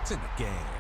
points in the game.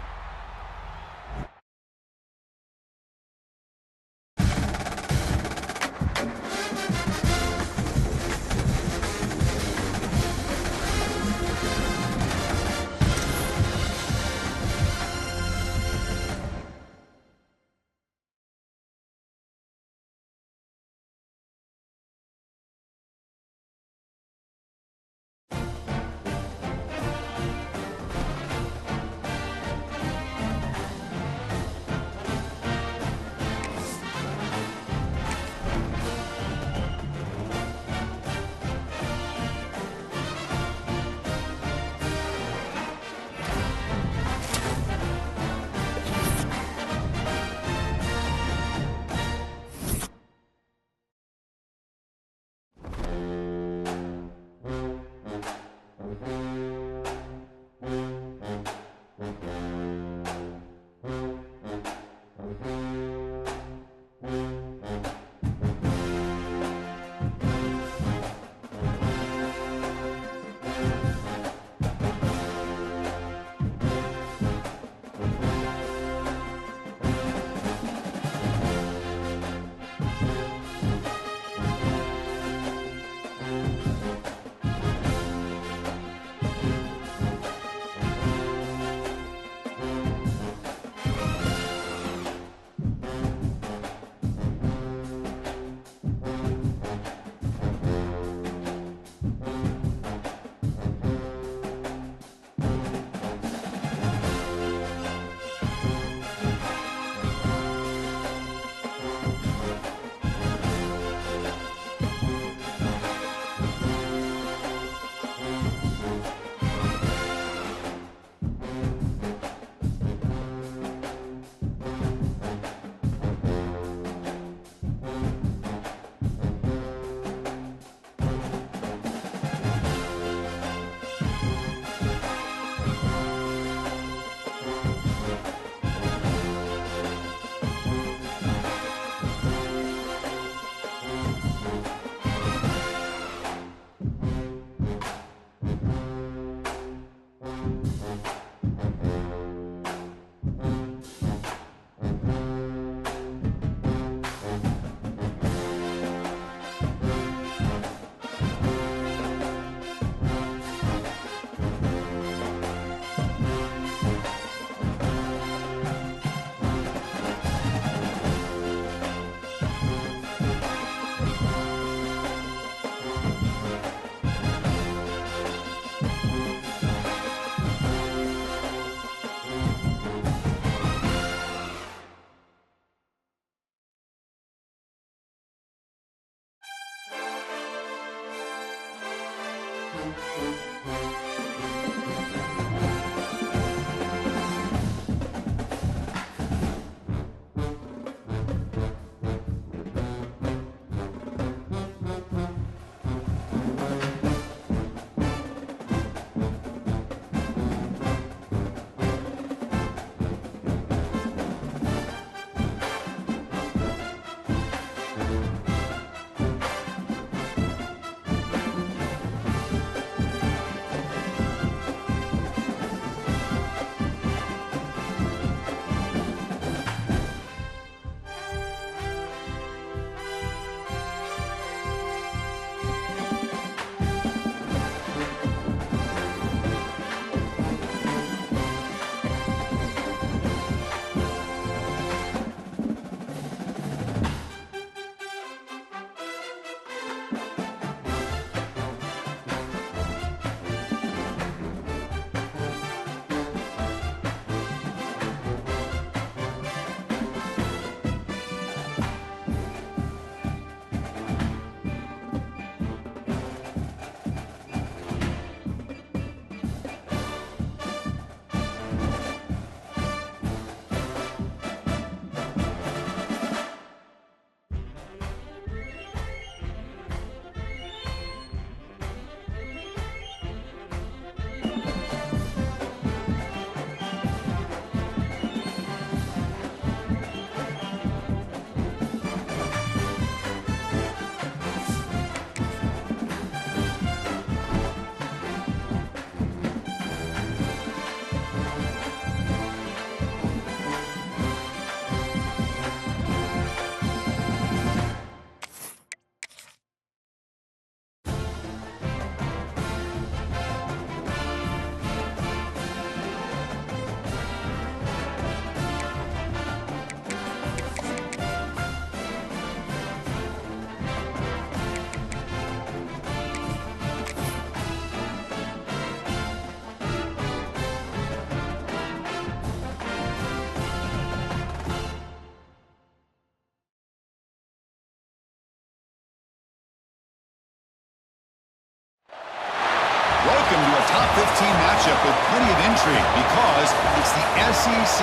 Welcome to a top 15 matchup with plenty of intrigue because it's the SEC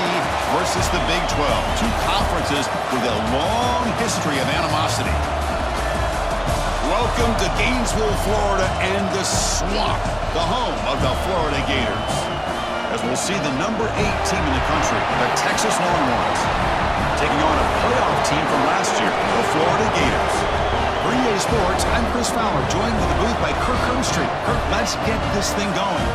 versus the Big 12. Two conferences with a long history of animosity. Welcome to Gainesville, Florida, and the Swamp, the home of the Florida Gators. As we'll see the number 8 team in the country, the Texas Longhorns, taking on a playoff team from last year, the Florida Gators. For EA Sports, I'm Chris Fowler, joined in the booth by Kirk Hermstreet. Kirk, let's get this thing going.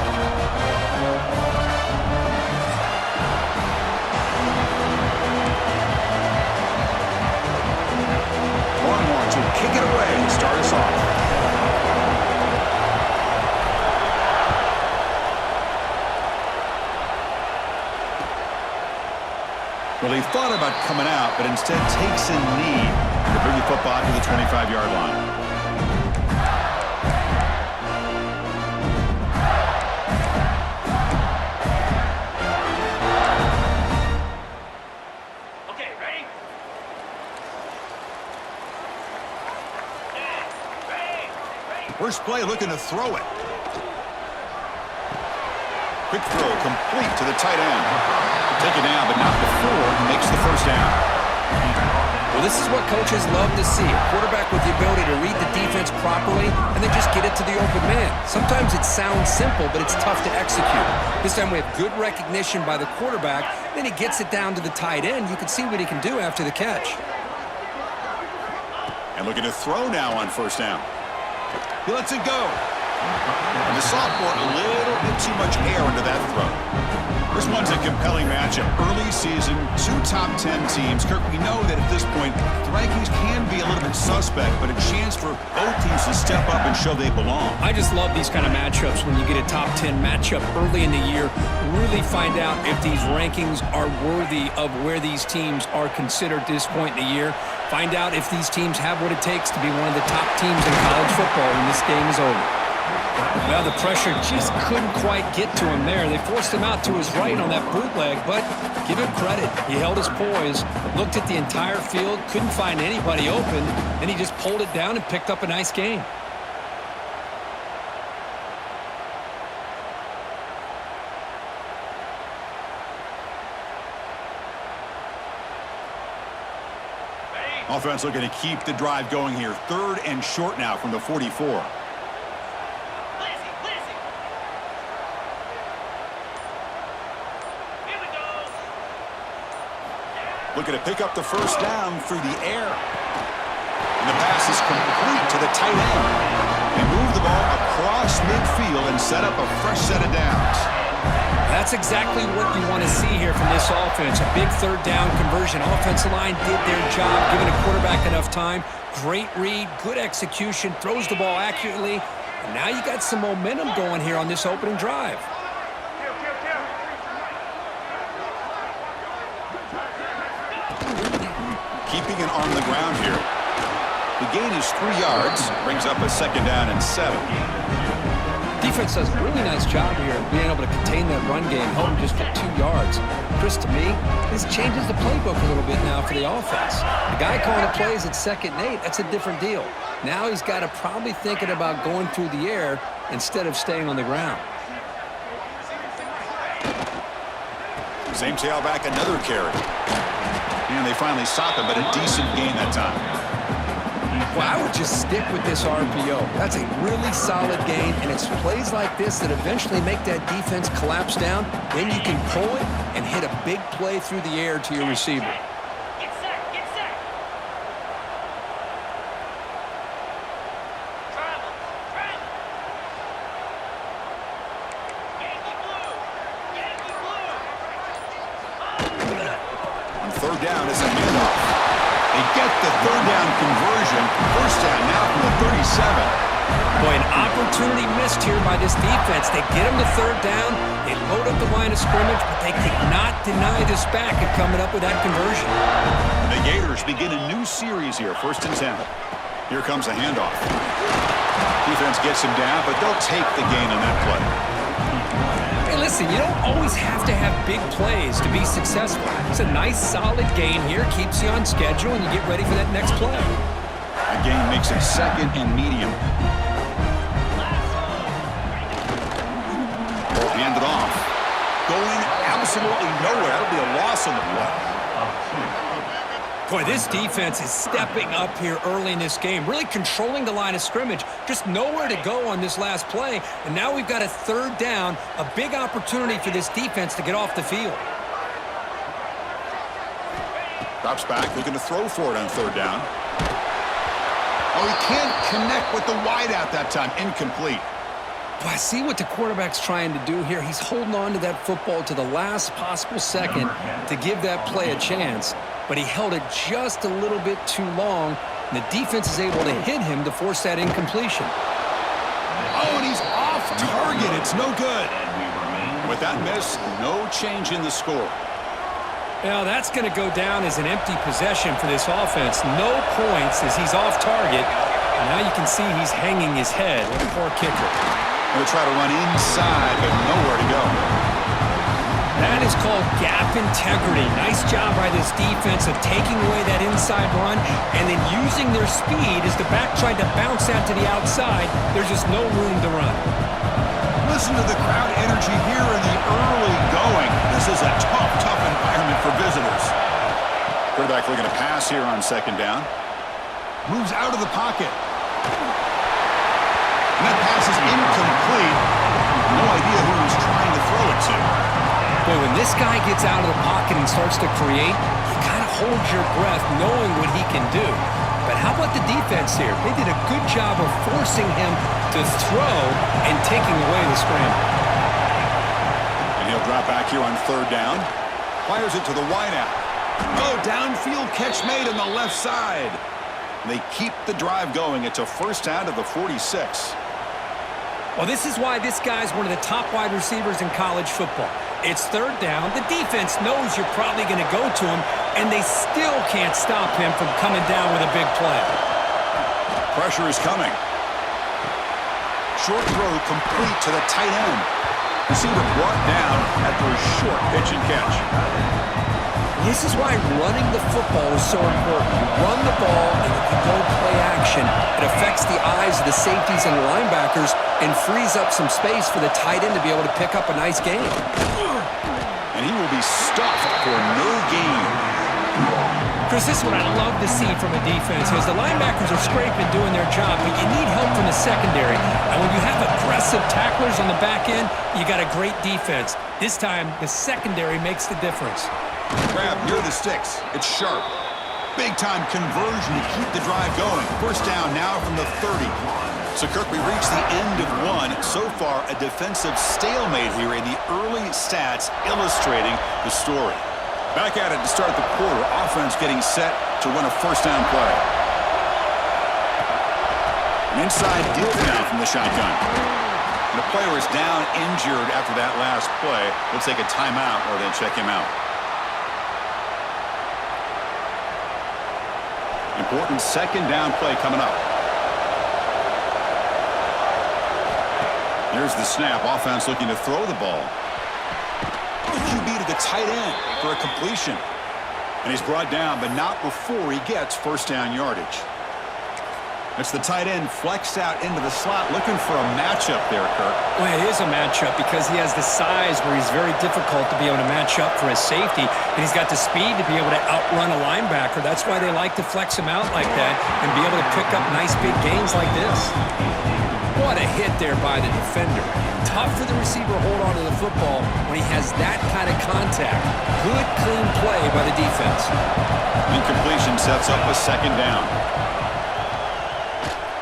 Longhorns will kick it away and start us off. Well, he thought about coming out, but instead takes a knee to bring the football to the 25-yard line. Okay, ready? First play, looking to throw it. Quick throw, complete to the tight end. Taken down, but not before he makes the first down. Well, this is what coaches love to see. A quarterback with the ability to read the defense properly and then just get it to the open man. Sometimes it sounds simple, but it's tough to execute. This time we have good recognition by the quarterback. Then he gets it down to the tight end. You can see what he can do after the catch. And looking to throw now on first down. He lets it go. And the sophomore, a little bit too much air into that throw. This one's a compelling matchup. Early season, 2 top 10 teams. Kirk, we know that at this point, the rankings can be a little bit suspect, but a chance for both teams to step up and show they belong. I just love these kind of matchups when you get a top 10 matchup early in the year. Really find out if these rankings are worthy of where these teams are considered at this point in the year. Find out if these teams have what it takes to be one of the top teams in college football when this game is over. Well, the pressure just couldn't quite get to him there. They forced him out to his right on that bootleg, but give him credit. He held his poise, looked at the entire field, couldn't find anybody open, and he just pulled it down and picked up a nice gain. Offense looking to keep the drive going here. 3rd and short now from the 44. Looking to pick up the first down through the air. And the pass is complete to the tight end. They move the ball across midfield and set up a fresh set of downs. That's exactly what you want to see here from this offense. A big 3rd down conversion. Offensive line did their job, giving a quarterback enough time. Great read, good execution, throws the ball accurately. And now you got some momentum going here on this opening drive. Keeping it on the ground here. The gain is 3 yards, brings up a 2nd down and 7. Defense does a really nice job here of being able to contain that run game, hold them just at 2 yards. Chris, to me, this changes the playbook a little bit now for the offense. The guy calling the plays at 2nd and 8, that's a different deal. Now he's got to probably thinking about going through the air instead of staying on the ground. Same tailback, another carry. And they finally stop it, but a decent gain that time. Well, I would just stick with this RPO. That's a really solid gain, and it's plays like this that eventually make that defense collapse down. Then you can pull it and hit a big play through the air to your receiver. Get set, get set. Travel, travel. Yankee blue, Yankee blue. On 3rd down is a handoff. They get the 3rd down conversion. First down now from the 37. Boy, an opportunity missed here by this defense. They get him to 3rd down. They load up the line of scrimmage, but they could not deny this back of coming up with that conversion. And the Gators begin a new series here. 1st and 10. Here comes a handoff. Defense gets him down, but they'll take the gain on that play. Hey, listen, you don't always have to have big plays to be successful. It's a nice, solid gain here. Keeps you on schedule, and you get ready for that next play. That gain makes it 2nd and medium. absolutely nowhere. That'll be a loss on the play. Boy, this defense is stepping up here early in this game, really controlling the line of scrimmage. Just nowhere to go on this last play, and now we've got a third down, a big opportunity for this defense to get off the field. Drops back, looking to throw for it on third down. Oh, he can't connect with the wideout that time. Incomplete. Well, I see what the quarterback's trying to do here. He's holding on to that football to the last possible second to give that play a chance, but he held it just a little bit too long, and the defense is able to hit him to force that incompletion. Oh, and he's off target. It's no good. With that miss, no change in the score. Now, that's going to go down as an empty possession for this offense. No points as he's off target, and now you can see he's hanging his head. What a poor kicker. They'll try to run inside, but nowhere to go. That is called gap integrity. Nice job by this defense of taking away that inside run and then using their speed as the back tried to bounce out to the outside. There's just no room to run. Listen to the crowd energy here in the early going. This is a tough environment for visitors. Quarterback looking to pass here on second down. Moves out of the pocket. And that pass is incomplete. No idea who he's trying to throw it to. Boy, when this guy gets out of the pocket and starts to create, you kind of hold your breath knowing what he can do. But how about the defense here? They did a good job of forcing him to throw and taking away the scramble. And he'll drop back here on third down. Fires it to the wideout. Oh, downfield catch made on the left side. They keep the drive going. It's a first down to the 46. Well, this is why this guy's one of the top wide receivers in college football. It's third down. The defense knows you're probably going to go to him, and they still can't stop him from coming down with a big play. Pressure is coming. Short throw complete to the tight end. Receiver brought down after a short pitch and catch. This is why running the football is so important. You run the ball, and if you go play action, it affects the eyes of the safeties and the linebackers and frees up some space for the tight end to be able to pick up a nice gain. And he will be stuffed for no gain. Chris, this is what I love to see from a defense is the linebackers are scraping, doing their job, but you need help from the secondary. And when you have aggressive tacklers on the back end, you got a great defense. This time, the secondary makes the difference. Grab near the sticks. It's sharp. Big-time conversion to keep the drive going. First down now from the 30. So, Kirk, we reached the end of one. So far, a defensive stalemate here in the early stats illustrating the story. Back at it to start the quarter. Offense getting set to win a first down play. An inside dip now from the shotgun. And the player is down injured after that last play. They'll take a timeout or they'll check him out. Important second down play coming up. There's the snap. Offense looking to throw the ball. The QB to the tight end for a completion. And he's brought down, but not before he gets first down yardage. It's the tight end flexed out into the slot, looking for a matchup there, Kirk. Well, it is a matchup because he has the size where he's very difficult to be able to match up for his safety, and he's got the speed to be able to outrun a linebacker. That's why they like to flex him out like that and be able to pick up nice big gains like this. What a hit there by the defender. Tough for the receiver to hold on to the football when he has that kind of contact. Good, clean play by the defense. Incompletion sets up a second down.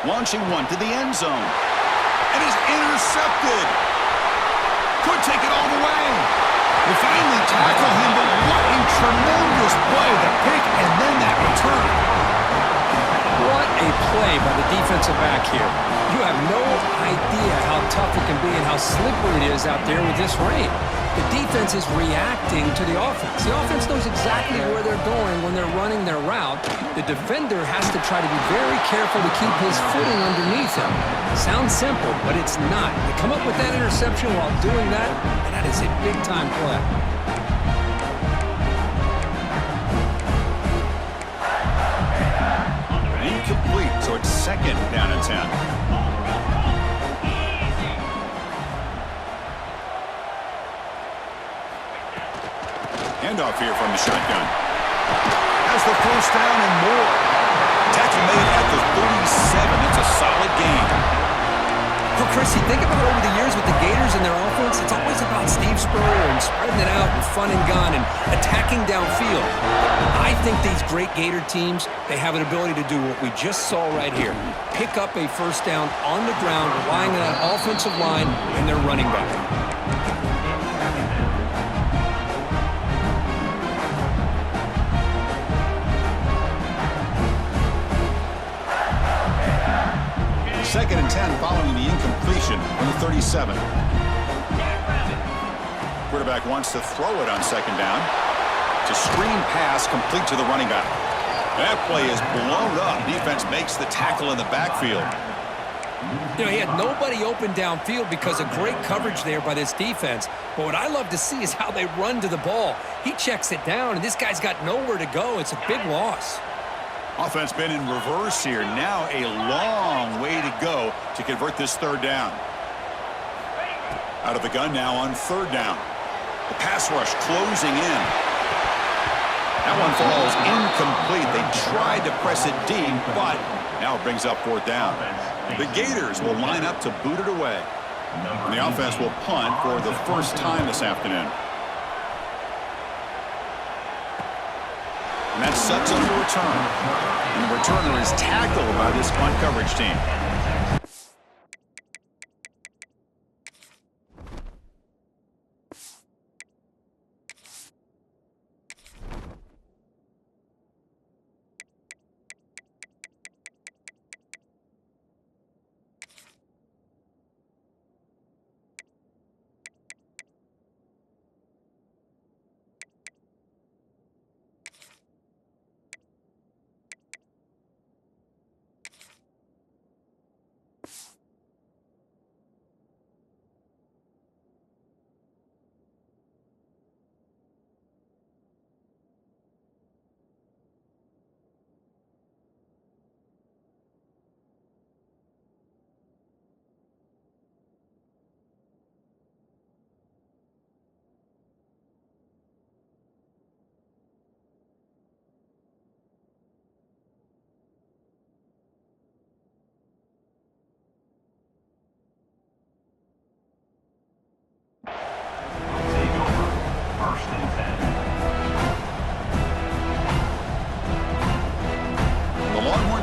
Launching one to the end zone. And is intercepted. Could take it all the way. They finally tackle him, but what a tremendous play. The pick and then that return. What a play by the defensive back here. You have no idea how tough it can be and how slippery it is out there with this rain. The defense is reacting to the offense. The offense knows exactly where they're going when they're running their route. The defender has to try to be very careful to keep his footing underneath him. Sounds simple, but it's not. They come up with that interception while doing that, and that is a big-time play. Incomplete, so it's second down and 10. handoff here from the shotgun. Has the first down and more. Tackle made at the 37. It's a solid gain. Well, Chrissy, think about over the years with the Gators and their offense, it's always about Steve Spurrier and spreading it out and fun and gun and attacking downfield. I think these great Gator teams, they have an ability to do what we just saw right here. Pick up a first down on the ground, relying on an offensive line and their running back. Second and 10 following the incompletion on the 37. Quarterback wants to throw it on second down. It's a screen pass complete to the running back. That play is blown up. Defense makes the tackle in the backfield. You know, he had nobody open downfield because of great coverage there by this defense. But what I love to see is how they run to the ball. He checks it down, and this guy's got nowhere to go. It's a big loss. Offense been in reverse here. Now a long way to go to convert this third down. Out of the gun now on third down. The pass rush closing in. That one falls incomplete. They tried to press it deep, but now it brings up fourth down. The Gators will line up to boot it away. And the offense will punt for the first time this afternoon. And that sets up the return. And the returner is tackled by this punt coverage team.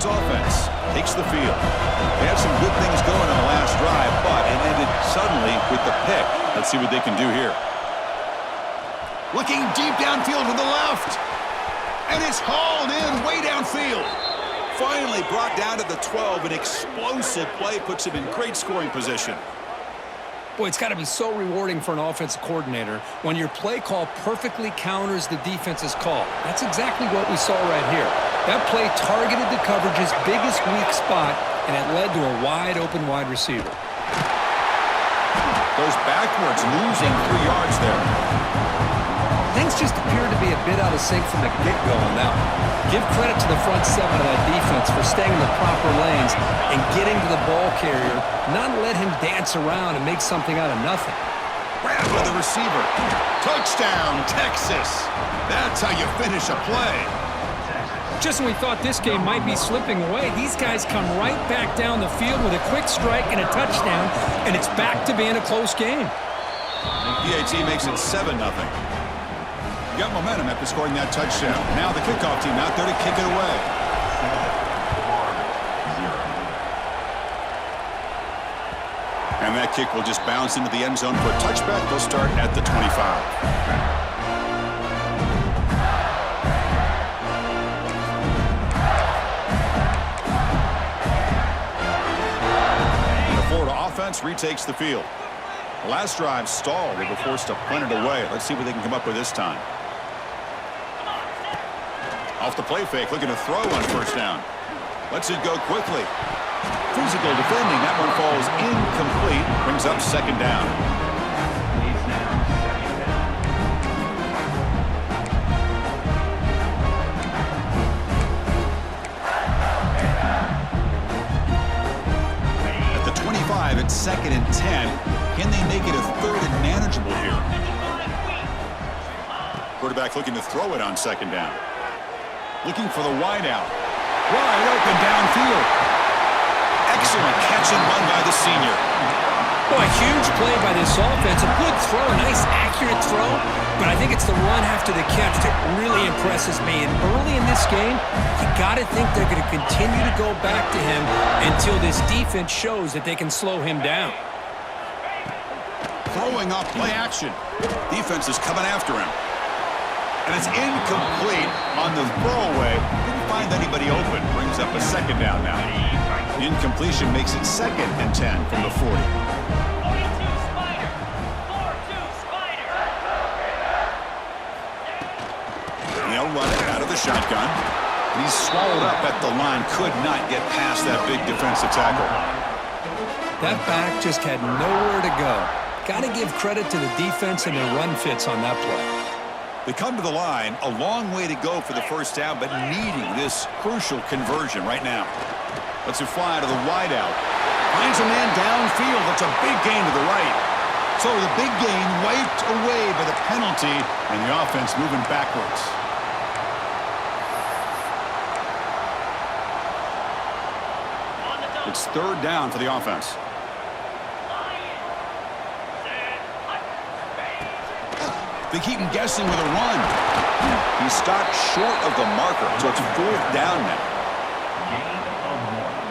Offense takes the field. They had some good things going on the last drive, but it ended suddenly with the pick. Let's see what they can do here. Looking deep downfield to the left. And it's hauled in way downfield. Finally brought down to the 12. An explosive play puts him in great scoring position. Boy, it's got to be so rewarding for an offensive coordinator when your play call perfectly counters the defense's call. That's exactly what we saw right here. That play targeted the coverage's biggest weak spot, and it led to a wide-open wide receiver. Goes backwards, losing 3 yards there. Things just appear to be a bit out of sync from the get-go on that one. Give credit to the front 7 of that defense for staying in the proper lanes and getting to the ball carrier, not let him dance around and make something out of nothing. Grab by the receiver. Touchdown, Texas. That's how you finish a play. Just when we thought this game might be slipping away, these guys come right back down the field with a quick strike and a touchdown, and it's back to being a close game. PAT makes it 7-0. Got momentum after scoring that touchdown. Now the kickoff team out there to kick it away. And that kick will just bounce into the end zone for a touchback. They'll start at the 25. Offense retakes the field. The last drive stalled. They were forced to punt it away. Let's see what they can come up with this time. Off the play fake, looking to throw on first down. Lets it go quickly. Physical defending. That one falls incomplete. Brings up second down. It's second and 10. Can they make it a third and manageable here? Quarterback looking to throw it on second down. Looking for the wide out. Wide open downfield. Excellent catch and run by the senior. Well, a huge play by this offense. A good throw, a nice accurate throw. But I think it's the run after the catch that really impresses me. And early in this game, you got to think they're going to continue to go back to him until this defense shows that they can slow him down. Throwing off play action. Defense is coming after him. And it's incomplete on the throwaway. Didn't find anybody open. Brings up a second down now. The incompletion makes it 2nd and 10 from the 40. 42 Spider. 4-2 Spider. They'll run it out of the shotgun. He's swallowed up at the line. Could not get past that big defensive tackle. That back just had nowhere to go. Got to give credit to the defense and their run fits on that play. They come to the line, a long way to go for the first down, but needing this crucial conversion right now. Let's it fly to the wide out. Finds a man downfield. That's a big gain to the right. So the big gain wiped away by the penalty, and the offense moving backwards. It's 3rd down for the offense. They keep him guessing with a run. He stopped short of the marker, so it's 4th down now.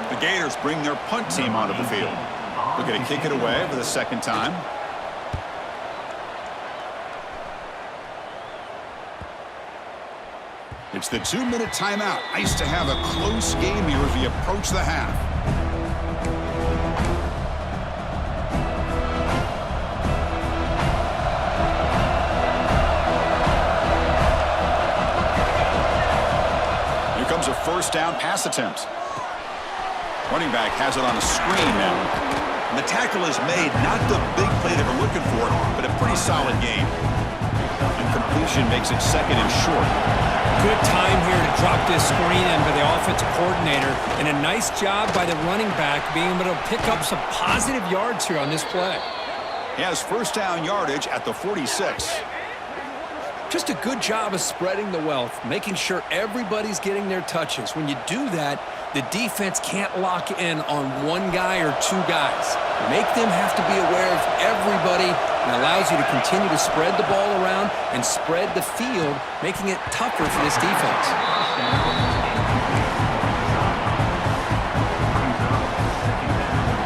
The Gators bring their punt team onto the field. They're going to kick it away for the 2nd time. It's the 2-minute timeout. Nice to have a close game here as we approach the half. A 1st down pass attempt. Running back has it on a screen now. And the tackle is made, not the big play that we're looking for, but a pretty solid game. And completion makes it 2nd and short. Good time here to drop this screen in by the offensive coordinator, and a nice job by the running back being able to pick up some positive yards here on this play. He has 1st down yardage at the 46. Just a good job of spreading the wealth, making sure everybody's getting their touches. When you do that, the defense can't lock in on one guy or 2 guys. Make them have to be aware of everybody, and allows you to continue to spread the ball around and spread the field, making it tougher for this defense.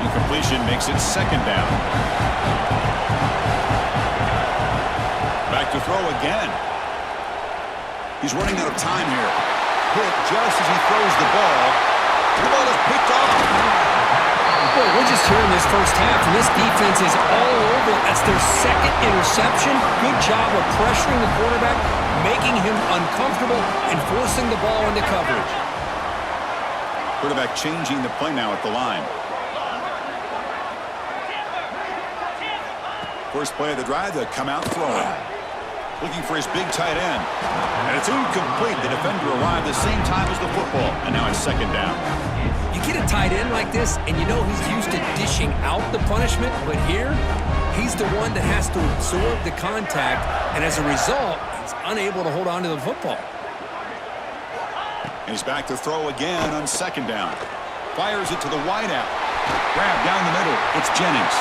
Incompletion makes it 2nd down. Back to throw again. He's running out of time here. Hit just as he throws the ball. The ball is picked off. Boy, we're just here in this first half, and this defense is all over. That's their 2nd interception. Good job of pressuring the quarterback, making him uncomfortable, and forcing the ball into coverage. Quarterback changing the play now at the line. First play of the drive, they'll come out throwing. Looking for his big tight end. And it's incomplete. The defender arrived the same time as the football. And now it's 2nd down. You get a tight end like this, and you know he's used to dishing out the punishment, but here, he's the one that has to absorb the contact, and as a result, he's unable to hold on to the football. And he's back to throw again on 2nd down. Fires it to the wide out. Grab down the middle. It's Jennings.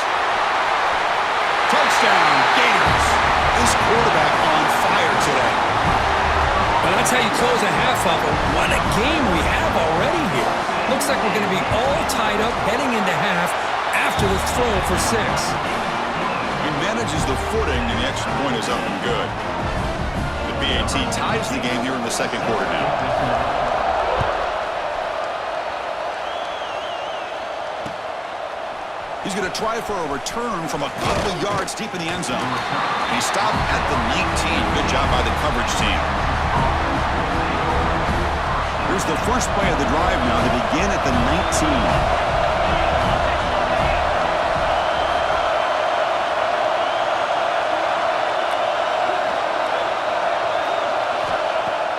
Touchdown, Gators. This quarterback on fire today. Well, that's how you close a half of it. What a game we have already here. Looks like we're going to be all tied up heading into half after the throw for 6. He manages the footing, and the extra point is up and good. The BAT ties the game here in the 2nd quarter now. He's going to try for a return from a couple of yards deep in the end zone. He stopped at the 19. Good job by the coverage team. Here's the first play of the drive now. They begin at the 19.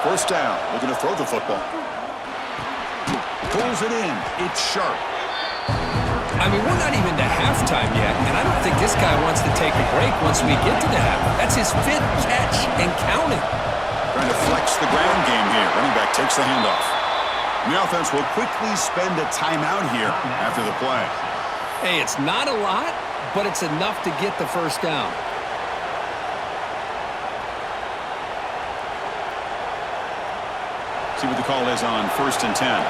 First down. Looking to throw the football. Pulls it in. It's sharp. I mean, we're not even to halftime yet, and I don't think this guy wants to take a break once we get to the half. That's his 5th catch and counting. Trying to flex the ground game here. Running back takes the handoff. And the offense will quickly spend a timeout here after the play. Hey, it's not a lot, but it's enough to get the first down. See what the call is on 1st and 10.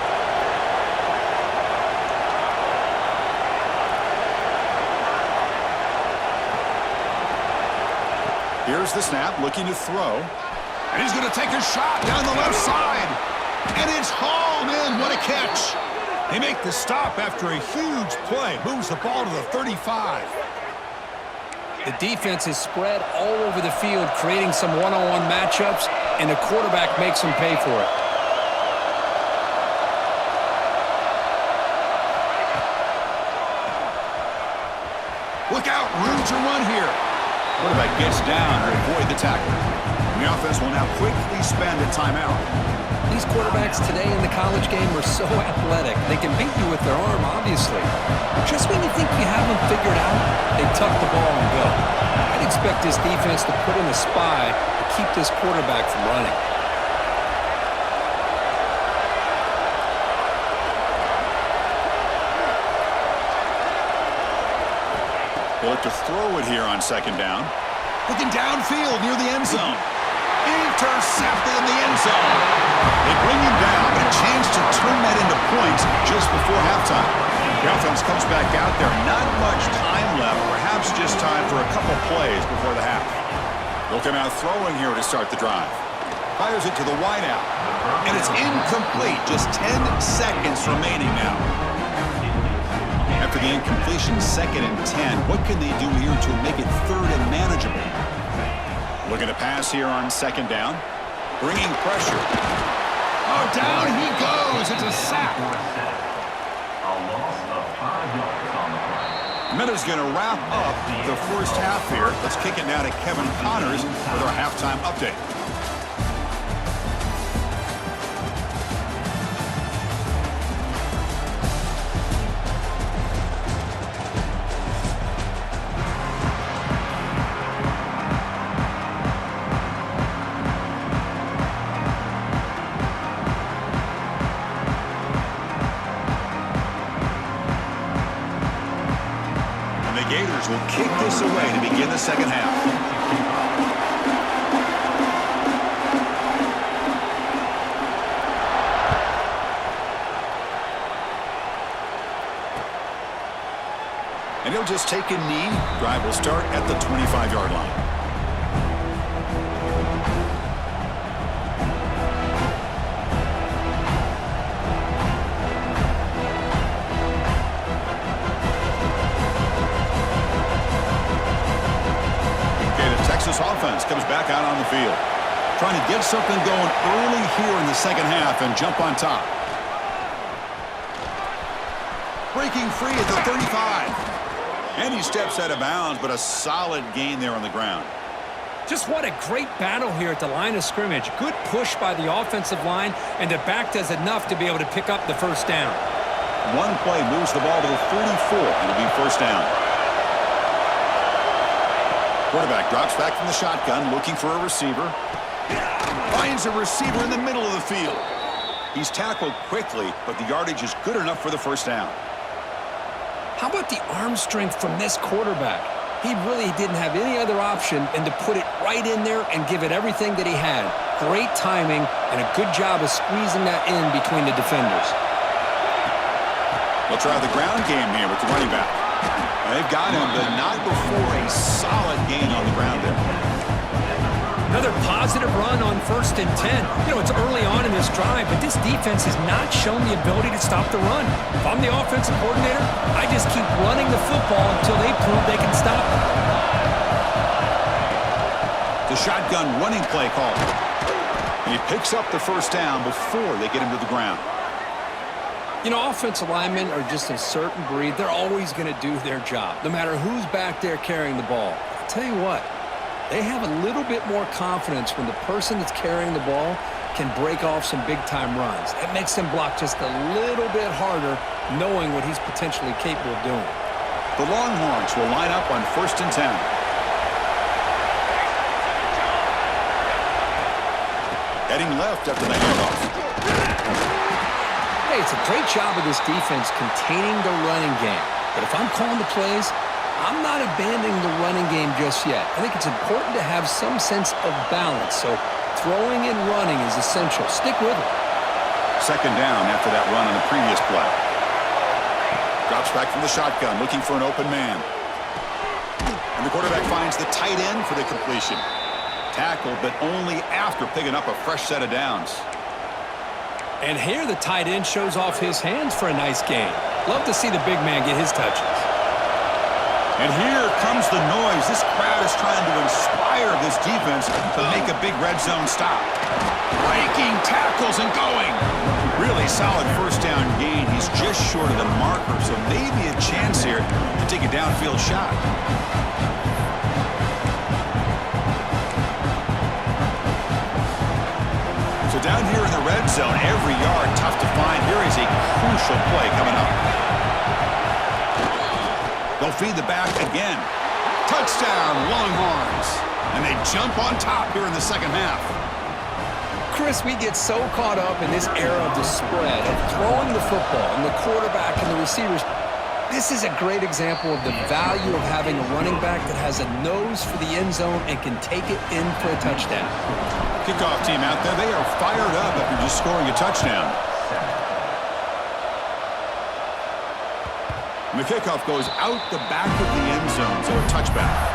Here's the snap, looking to throw. And he's going to take a shot down the left side. And it's hauled in. What a catch. They make the stop after a huge play. Moves the ball to the 35. The defense is spread all over the field, creating some one-on-one matchups, and the quarterback makes them pay for it. Look out, room to run here. Quarterback gets down to avoid the tackle. And the offense will now quickly spend a timeout. These quarterbacks today in the college game are so athletic. They can beat you with their arm, obviously. Just when you think you have them figured out, they tuck the ball and go. I'd expect this defense to put in a spy to keep this quarterback from running. They look to throw it here on 2nd down. Looking downfield near the end zone. Intercepted in the end zone. They bring him down, but a chance to turn that into points just before halftime. The offense comes back out there. Not much time left. Perhaps just time for a couple plays before the half. They'll come out throwing here to start the drive. Fires it to the wideout. And it's incomplete. Just 10 seconds remaining now. After the incompletion, 2nd and 10. What can they do here to make it 3rd and manageable? Looking to pass here on 2nd down. Bringing pressure. Oh, down he goes. It's a sack. Minuta's going to wrap up the first half here. Let's kick it now to Kevin Connors with our halftime update. Gators will kick this away to begin the second half. And he'll just take a knee. Drive will start at the 25-yard line. This offense comes back out on the field, trying to get something going early here in the second half and jump on top. Breaking free at the 35. And he steps out of bounds, but a solid gain there on the ground. Just what a great battle here at the line of scrimmage. Good push by the offensive line, and the back does enough to be able to pick up the first down. One play moves the ball to the 34, and it'll be first down. Quarterback drops back from the shotgun, looking for a receiver. Finds a receiver in the middle of the field. He's tackled quickly, but the yardage is good enough for the first down. How about the arm strength from this quarterback? He really didn't have any other option than to put it right in there and give it everything that he had. Great timing and a good job of squeezing that in between the defenders. They'll try the ground game here with the running back. They've got him, but not before a solid gain on the ground there. Another positive run on 1st and 10. You know, it's early on in this drive, but this defense has not shown the ability to stop the run. If I'm the offensive coordinator, I just keep running the football until they prove they can stop it. The shotgun running play call. And he picks up the first down before they get him to the ground. You know, offensive linemen are just a certain breed. They're always going to do their job, no matter who's back there carrying the ball. I'll tell you what, they have a little bit more confidence when the person that's carrying the ball can break off some big-time runs. It makes him block just a little bit harder, knowing what he's potentially capable of doing. The Longhorns will line up on 1st and 10. Heading left after the handoff. Hey, it's a great job of this defense containing the running game. But if I'm calling the plays, I'm not abandoning the running game just yet. I think it's important to have some sense of balance. So throwing and running is essential. Stick with it. 2nd down after that run on the previous play. Drops back from the shotgun, looking for an open man. And the quarterback finds the tight end for the completion. Tackled, but only after picking up a fresh set of downs. And here the tight end shows off his hands for a nice gain. Love to see the big man get his touches. And here comes the noise. This crowd is trying to inspire this defense to make a big red zone stop. Breaking tackles and going. Really solid 1st down gain. He's just short of the marker, so maybe a chance here to take a downfield shot. So down here in the red zone, every yard tough to find. Here is a crucial play coming up. They'll feed the back again. Touchdown, Longhorns. And they jump on top here in the 2nd half. Chris, we get so caught up in this era of the spread, of throwing the football, and the quarterback and the receivers. This is a great example of the value of having a running back that has a nose for the end zone and can take it in for a touchdown. Kickoff team out there, they are fired up after just scoring a touchdown. And the kickoff goes out the back of the end zone, so a touchback.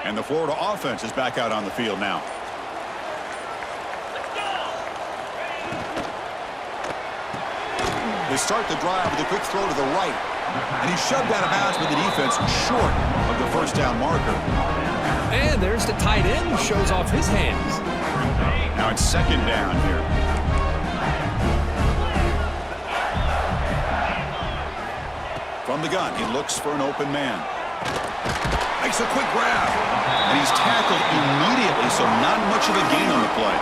And the Florida offense is back out on the field now. They start the drive with a quick throw to the right. And he's shoved out of bounds with the defense short of the 1st down marker. And there's the tight end who shows off his hands. Now it's 2nd down here. From the gun, he looks for an open man. Makes a quick grab. And he's tackled immediately, so not much of a gain on the play.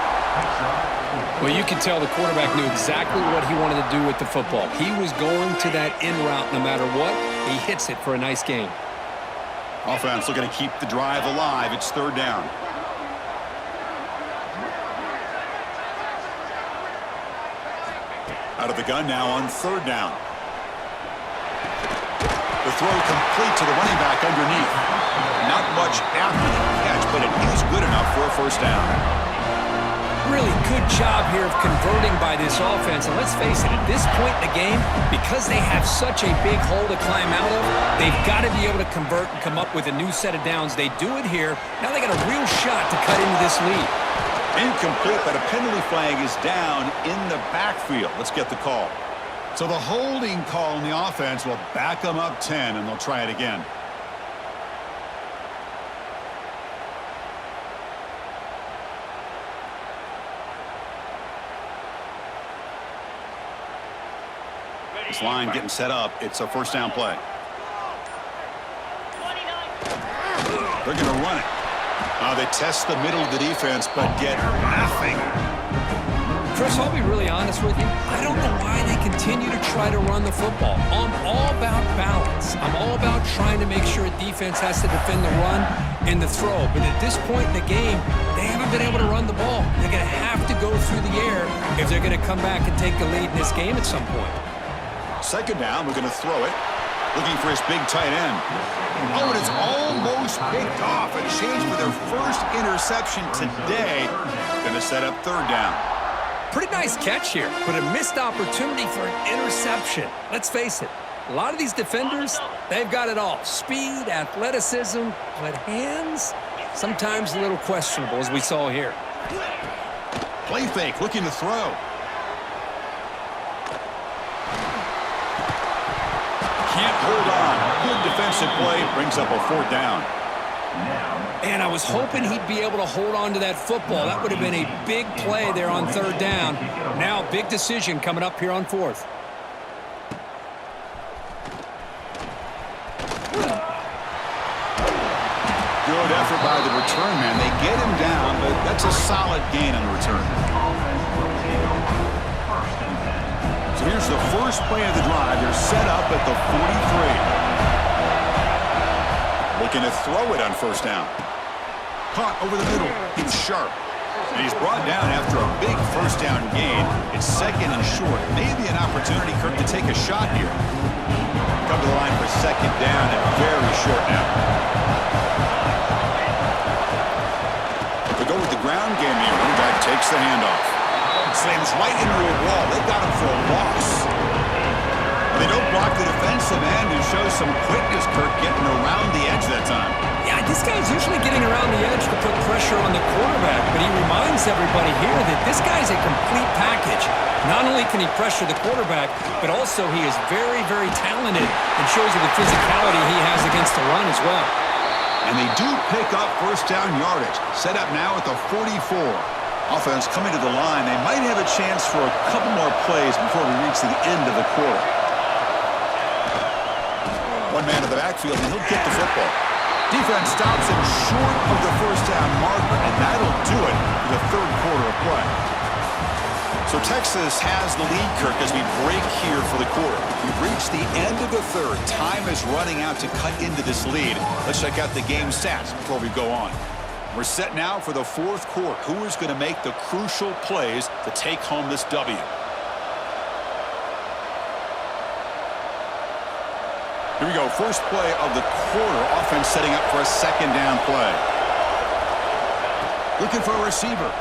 Well, you can tell the quarterback knew exactly what he wanted to do with the football. He was going to that in route no matter what. He hits it for a nice gain. Offense looking to keep the drive alive. It's 3rd down. Out of the gun now on 3rd down. The throw complete to the running back underneath. Not much after the catch, but it is good enough for a 1st down. Really good job here of converting by this offense. And let's face it, at this point in the game, because they have such a big hole to climb out of, they've got to be able to convert and come up with a new set of downs. They do it here. Now they got a real shot to cut into this lead. Incomplete, but a penalty flag is down in the backfield. Let's get the call. So the holding call on the offense will back them up 10, and they'll try it again. This line getting set up. It's a 1st down play. They're going to run it. They test the middle of the defense, but get nothing. Chris, I'll be really honest with you. I don't know why they continue to try to run the football. I'm all about balance. I'm all about trying to make sure a defense has to defend the run and the throw. But at this point in the game, they haven't been able to run the ball. They're going to have to go through the air if they're going to come back and take the lead in this game at some point. 2nd down, we're going to throw it. Looking for his big tight end. Oh, and it's almost picked off. A change for their 1st interception today. Going to set up 3rd down. Pretty nice catch here, but a missed opportunity for an interception. Let's face it, a lot of these defenders, they've got it all. Speed, athleticism, but hands, sometimes a little questionable, as we saw here. Play fake, looking to throw. Can't hold on. Good defensive play, brings up a 4th down. And I was hoping he'd be able to hold on to that football. That would have been a big play there on third down. Now, big decision coming up here on fourth. Good effort by the return man. They get him down, but that's a solid gain on the return. So here's the first play of the drive. They're set up at the 43. Looking to throw it on first down. Caught over the middle. It's sharp. And he's brought down after a big first down gain. It's second and short. Maybe an opportunity, Kirk, to take a shot here. Come to the line for second down and very short now. They go with the ground game here. Running back takes the handoff. Slams right into a wall. They got him for a loss. They don't block the defensive end, who shows some quickness, Kirk, getting around the edge that time. Yeah, this guy's usually getting around the edge to put pressure on the quarterback, but he reminds everybody here that this guy's a complete package. Not only can he pressure the quarterback, but also he is very, very talented and shows you the physicality he has against the run as well. And they do pick up first down yardage. Set up now at the 44. Offense coming to the line. They might have a chance for a couple more plays before we reach the end of the quarter. One man in the backfield, and he'll get the football. Defense stops him short of the first down marker, and that'll do it for the third quarter of play. So Texas has the lead, Kirk, as we break here for the quarter. We've reached the end of the third. Time is running out to cut into this lead. Let's check out the game stats before we go on. We're set now for the fourth quarter. Who is going to make the crucial plays to take home this W? Here we go. First play of the quarter. Offense setting up for a second down play. Looking for a receiver.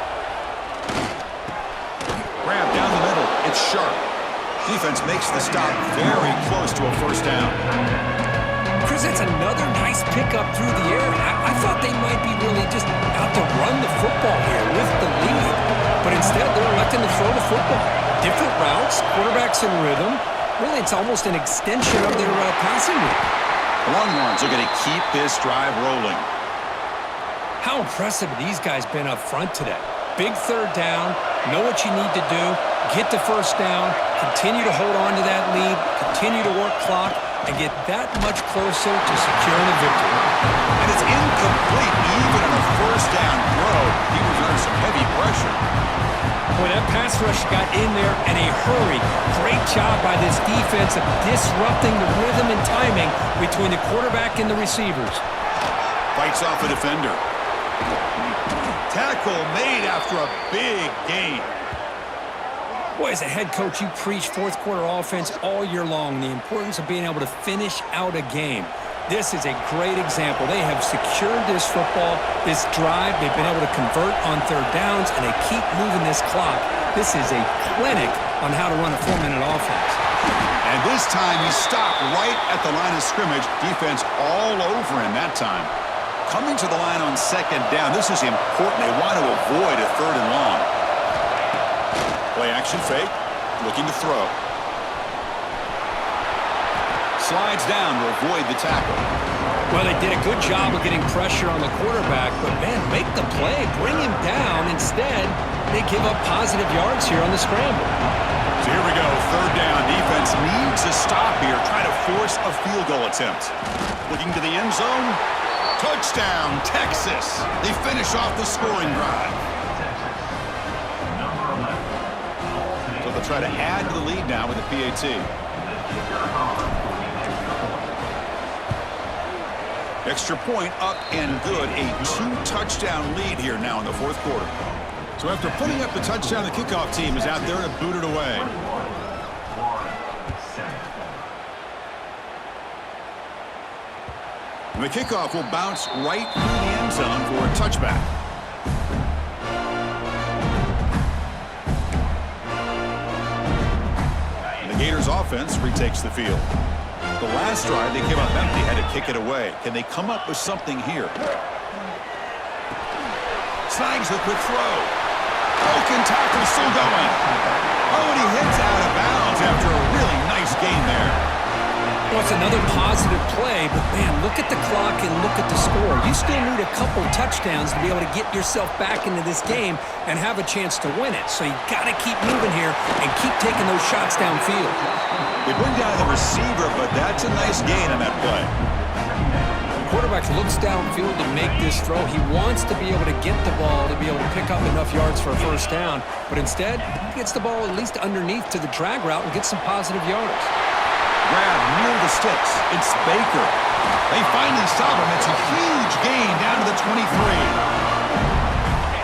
Grab down the middle. It's sharp. Defense makes the stop very close to a first down. Chris, that's another nice pickup through the air. I thought they might be really just out to run the football here with the lead. But instead, they're electing to throw the football. Different routes, quarterbacks in rhythm. Really, it's almost an extension of their passing route. The Longhorns are going to keep this drive rolling. How impressive have these guys been up front today? Big third down, know what you need to do, get the first down, continue to hold on to that lead, continue to work clock, and get that much closer to securing a victory. And it's incomplete even on a first down throw. He was under some heavy pressure. Boy, that pass rush got in there in a hurry. Great job by this defense of disrupting the rhythm and timing between the quarterback and the receivers. Fights off a defender. Tackle made after a big gain. Boy, as a head coach, you preach fourth quarter offense all year long, the importance of being able to finish out a game. This is a great example. They have secured this football, this drive. They've been able to convert on third downs, and they keep moving this clock. This is a clinic on how to run a 4-minute offense. And this time he stopped right at the line of scrimmage. Defense all over him that time. Coming to the line on second down. This is important. They want to avoid a third and long. Play action fake. Looking to throw. Slides down to avoid the tackle. Well, they did a good job of getting pressure on the quarterback, but, man, make the play. Bring him down. Instead, they give up positive yards here on the scramble. So here we go. Third down. Defense needs a stop here. Try to force a field goal attempt. Looking to the end zone. Touchdown, Texas. They finish off the scoring drive. So they'll try to add to the lead now with the PAT. Extra point up and good. A 2-touchdown lead here now in the fourth quarter. So after putting up the touchdown, the kickoff team is out there to boot it away. And the kickoff will bounce right through the end zone for a touchback. And the Gators offense retakes the field. The last drive, they came up empty, had to kick it away. Can they come up with something here? Snags the quick throw. Broken tackle, still going. Oh, and he hits out of bounds after a really nice gain there. Well, it's another positive play, but man, look at the clock and look at the score. You still need a couple touchdowns to be able to get yourself back into this game and have a chance to win it. So you got to keep moving here and keep taking those shots downfield. They bring down the receiver, but that's a nice gain on that play. The quarterback looks downfield to make this throw. He wants to be able to get the ball to be able to pick up enough yards for a first down, but instead, he gets the ball at least underneath to the drag route and gets some positive yards. Grab near the sticks. It's Baker. They finally stop him. It's a huge gain down to the 23.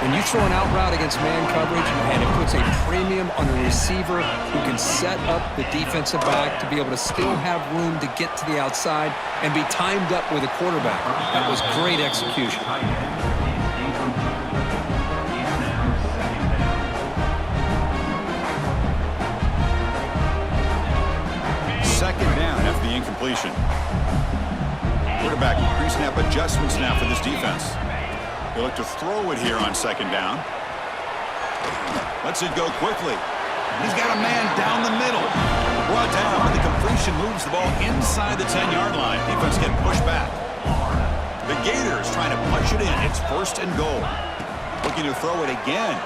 When you throw an out route against man coverage, and it puts a premium on a receiver who can set up the defensive back to be able to still have room to get to the outside and be timed up with a quarterback. That was great execution. Second down after the incompletion. Quarterback pre-snap adjustments now for this defense. They look to throw it here on second down. Lets it go quickly. He's got a man down the middle. Brought down, and the completion moves the ball inside the 10-yard line. Defense getting pushed back. The Gators trying to punch it in. It's first and goal. Looking to throw it again.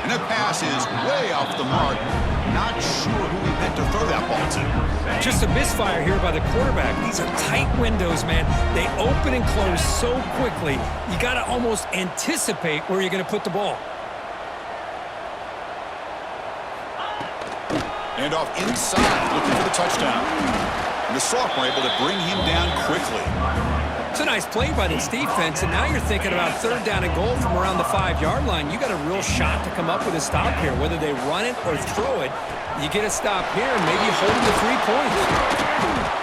And the pass is way off the mark. Not sure who he meant to throw that ball to. Just a misfire here by the quarterback. These are tight windows, man. They open and close so quickly. You got to almost anticipate where you're going to put the ball. And off inside, looking for the touchdown. And the sophomore able to bring him down quickly. It's a nice play by this defense, and now you're thinking about third down and goal from around the 5-yard line. You got a real shot to come up with a stop here. Whether they run it or throw it, you get a stop here and maybe hold them to 3 points.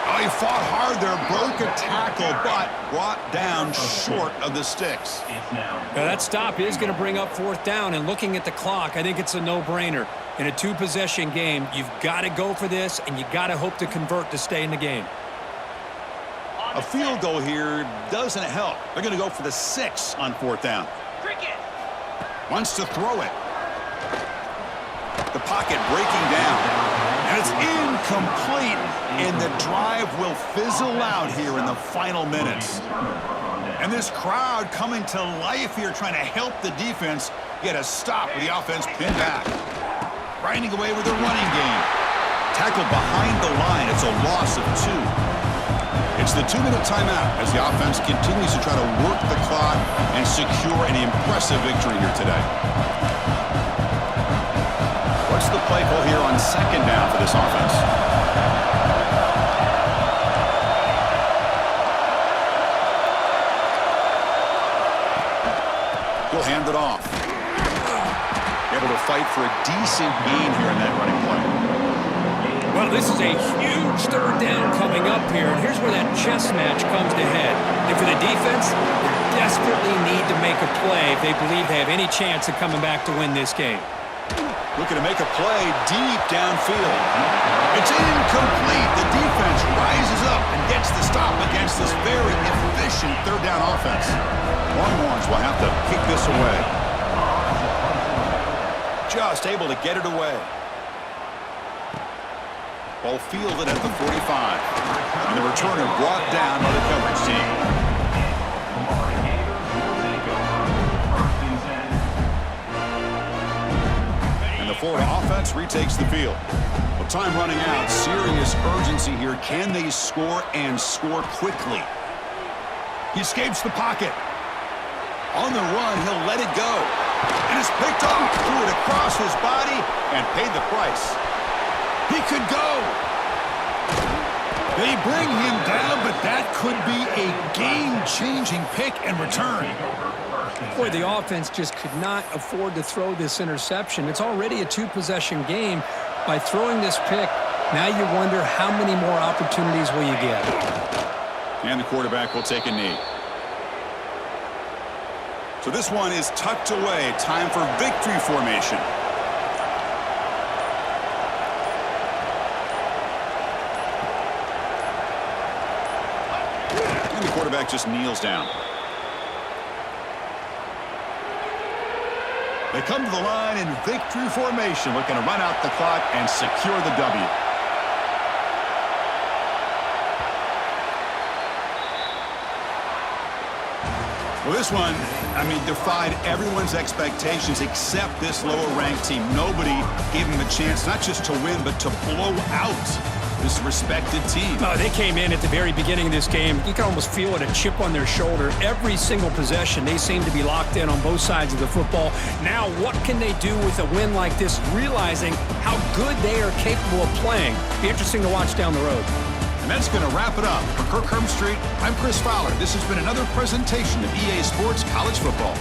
Oh, he fought hard there, broke a tackle, but brought down short of the sticks. Now that stop is going to bring up fourth down, and looking at the clock, I think it's a no-brainer. In a 2-possession game, you've got to go for this, and you got to hope to convert to stay in the game. A field goal here doesn't help. They're going to go for the 6 on fourth down. Cricket. Wants to throw it. The pocket breaking down. And it's incomplete. And the drive will fizzle out here in the final minutes. And this crowd coming to life here, trying to help the defense get a stop with the offense pinned back. Grinding away with the running game. Tackle behind the line. It's a loss of 2. It's the 2-minute timeout as the offense continues to try to work the clock and secure an impressive victory here today. What's the play call here on second down for this offense? He'll hand it off. Able to fight for a decent gain here in that running play. Well, this is a huge third down coming up here, and here's where that chess match comes to head. And for the defense, they desperately need to make a play if they believe they have any chance of coming back to win this game. Looking to make a play deep downfield. It's incomplete. The defense rises up and gets the stop against this very efficient third down offense. Longhorns will have to kick this away. Just able to get it away. Ball fielded at the 45. And the returner brought down by the coverage team. And the Florida offense retakes the field. With time running out, serious urgency here. Can they score and score quickly? He escapes the pocket. On the run, he'll let it go. And it's picked up, threw it across his body, and paid the price. He could go. They bring him down, but that could be a game-changing pick and return. Boy, the offense just could not afford to throw this interception. It's already a 2-possession game. By throwing this pick, now you wonder how many more opportunities will you get. And the quarterback will take a knee. So this one is tucked away. Time for victory formation. And the quarterback just kneels down. They come to the line in victory formation, looking to run out the clock and secure the W. Well, this one, I mean, defied everyone's expectations except this lower-ranked team. Nobody gave them a chance not just to win, but to blow out this respected team. Oh, they came in at the very beginning of this game. You can almost feel it, a chip on their shoulder. Every single possession, they seem to be locked in on both sides of the football. Now, what can they do with a win like this, realizing how good they are capable of playing? Be interesting to watch down the road. And that's going to wrap it up. For Kirk Street, I'm Chris Fowler. This has been another presentation of EA Sports College Football.